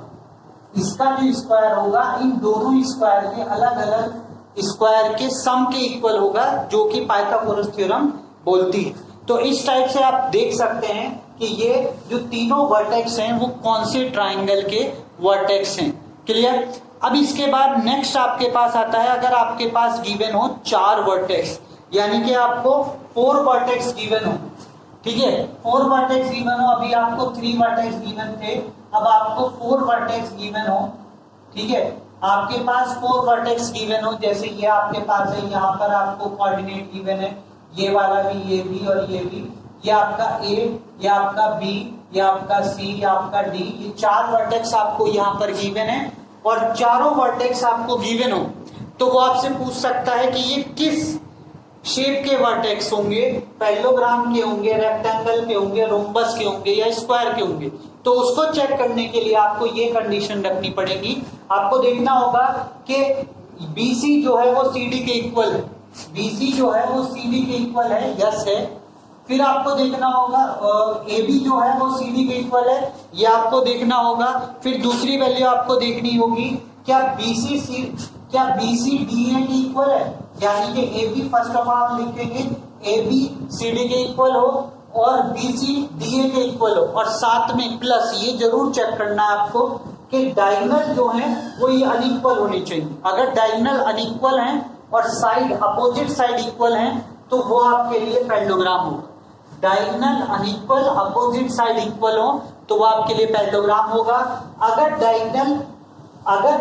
S1: इसका जो स्क्वायर होगा इन दोनों स्क्वायर के अलग अलग स्क्वायर के सम के इक्वल होगा, जो कि पाइथागोरस थ्योरम बोलती है। तो इस टाइप से आप देख सकते हैं कि ये जो तीनों वर्टेक्स हैं वो कौन से ट्राइंगल के वर्टेक्स हैं। क्लियर। अब इसके बाद नेक्स्ट आपके पास आता है, अगर आपके पास गिवन हो 4 वर्टेक्स, यानी कि आपको 4 वर्टेक्स गिवन हो, ठीक है, 4 वर्टेक्स गिवन हो। अभी आपको 3 वर्टेक्स गिवन थे, अब आपको 4 वर्टेक्स गिवन हो, ठीक है, आपके पास 4 वर्टेक्स गिवन हो। जैसे ये आपके पास है, यहाँ पर आपको कोऑर्डिनेट गिवन है, ये वाला भी, ये भी और ये भी, ये आपका A, ये आपका B, ये आपका C, ये आपका D, ये 4 वर्टेक्स आपको यहाँ पर गिवन है और चारों वर्टेक्स आपको गिवन हो तो वो आपसे पूछ सकता है कि ये किस शेप के वर्टेक्स होंगे, पैरेललोग्राम के होंगे, रेक्टेंगल के होंगे, रोम्बस के होंगे या स्क्वायर के होंगे। तो उसको चेक करने के लिए आपको ये कंडीशन रखनी पड़ेगी। आपको देखना होगा कि BC जो है वो CD के इक्वल है, BC जो है वो CD के इक्वल है, यस है। फिर आपको देखना होगा AB जो है वो CD के इक्वल है, ये आपको देखना होगा। फिर दूसरी वैल्यू आपको देखनी होगी, क्या BC DA के इक्वल है, यानी कि AB फर्स्ट ऑफ ऑल लिखेंगे AB CD के इक्वल हो और BC DA के इक्वल हो, और साथ में प्लस ये जरूर चेक करना है आपको कि डायगोनल जो है वो ये अनइक्वल होनी चाहिए। अगर डायगोनल अनइक्वल है और साइड अपोजिट साइड इक्वल है तो वो आपके लिए पैरेललोग्राम होगा। Diagonal unequal, opposite side equal हो तो वो आपके लिए पैरेललोग्राम होगा। अगर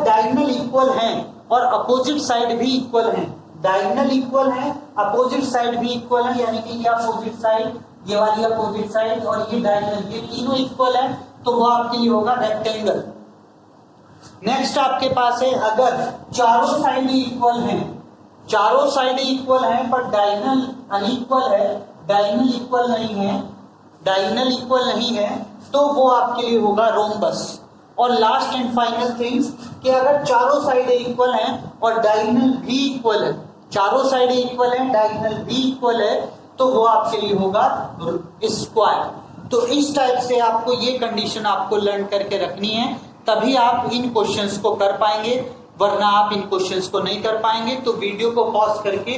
S1: डायगोनल इक्वल है और अपोजिट साइड भी इक्वल है, डायगोनल इक्वल है, अपोजिट साइड भी इक्वल है, यानी कि ये अपोजिट साइड, ये वाली अपोजिट साइड और ये डायगोनल, ये तीनों इक्वल है तो वो आपके लिए होगा रेक्टेंगल। नेक्स्ट आपके पास है, अगर चारों साइड इक्वल हैं, चारों साइड इक्वल हैं पर डायगोनल अनइक्वल है, डायगोनल इक्वल नहीं है तो वो आपके लिए होगा रोम्बस। और लास्ट एंड फाइनल थिंग्स कि अगर चारों साइड इक्वल हैं और डायगोनल भी इक्वल है, चारों साइड इक्वल है, डायगोनल भी इक्वल है तो वो आपके लिए होगा स्क्वायर। तो इस टाइप से आपको ये कंडीशन आपको लर्न करके रखनी है, तभी आप इन क्वेश्चंस को कर पाएंगे। वरना आप इन क्वेश्चंस को नहीं कर पाएंगे। तो वीडियो को पॉज करके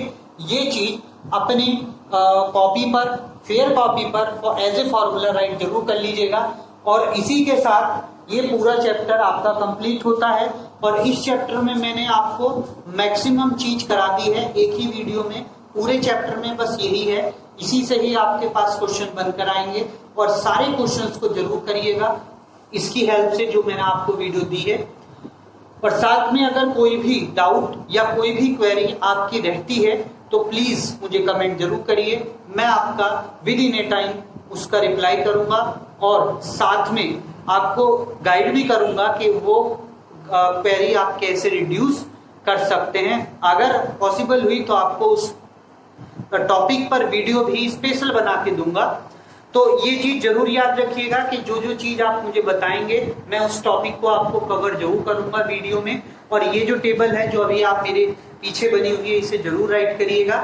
S1: ये चीज अपनी कॉपी पर, फेयर कॉपी पर एज ए फॉर्मूला राइट जरूर कर लीजिएगा। और इसी के साथ ये पूरा चैप्टर आपका कंप्लीट होता है। और इस चैप्टर में मैंने आपको मैक्सिमम चीज करा दी है एक ही वीडियो में। पूरे चैप्टर में बस यही है, इसी से ही आपके पास क्वेश्चन बनकर आएंगे। और सारे क्वेश्चंस को जरूर करिएगा इसकी हेल्प से जो मैंने आपको वीडियो दी है। और साथ में अगर कोई भी डाउट या कोई भी क्वेरी आपकी रहती है तो प्लीज मुझे कमेंट जरूर करिए, मैं आपका विद इन ए टाइम उसका रिप्लाई करूंगा और साथ में आपको गाइड भी करूंगा कि वो क्वेरी आप कैसे रिड्यूस कर सकते हैं। अगर पॉसिबल हुई तो आपको उस टॉपिक पर वीडियो भी स्पेशल बना के दूंगा। तो ये चीज जरूर याद रखिएगा कि जो जो चीज आप मुझे बताएंगे मैं उस टॉपिक को आपको कवर जरूर करूंगा वीडियो में। और ये जो टेबल है जो अभी आप मेरे पीछे बनी हुई है इसे जरूर राइट करिएगा।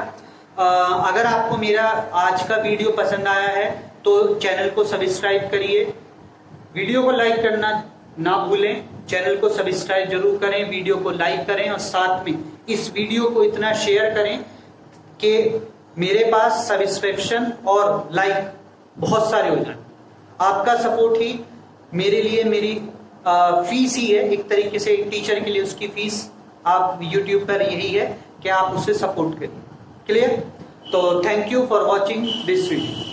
S1: अगर आपको मेरा आज का वीडियो पसंद आया है तो चैनल को सब्सक्राइब करिए, वीडियो को लाइक करना ना भूलें, चैनल को सब्सक्राइब जरूर करें, वीडियो को लाइक करें और साथ में इस वीडियो को इतना शेयर करें कि मेरे पास सब्सक्रिप्शन और लाइक बहुत सारे हो जाए। आपका सपोर्ट ही मेरे लिए मेरी फीस ही है, एक तरीके से एक टीचर के लिए उसकी फीस आप यूट्यूब पर यही है कि आप उसे सपोर्ट करें। क्लियर? तो thank you for watching this video.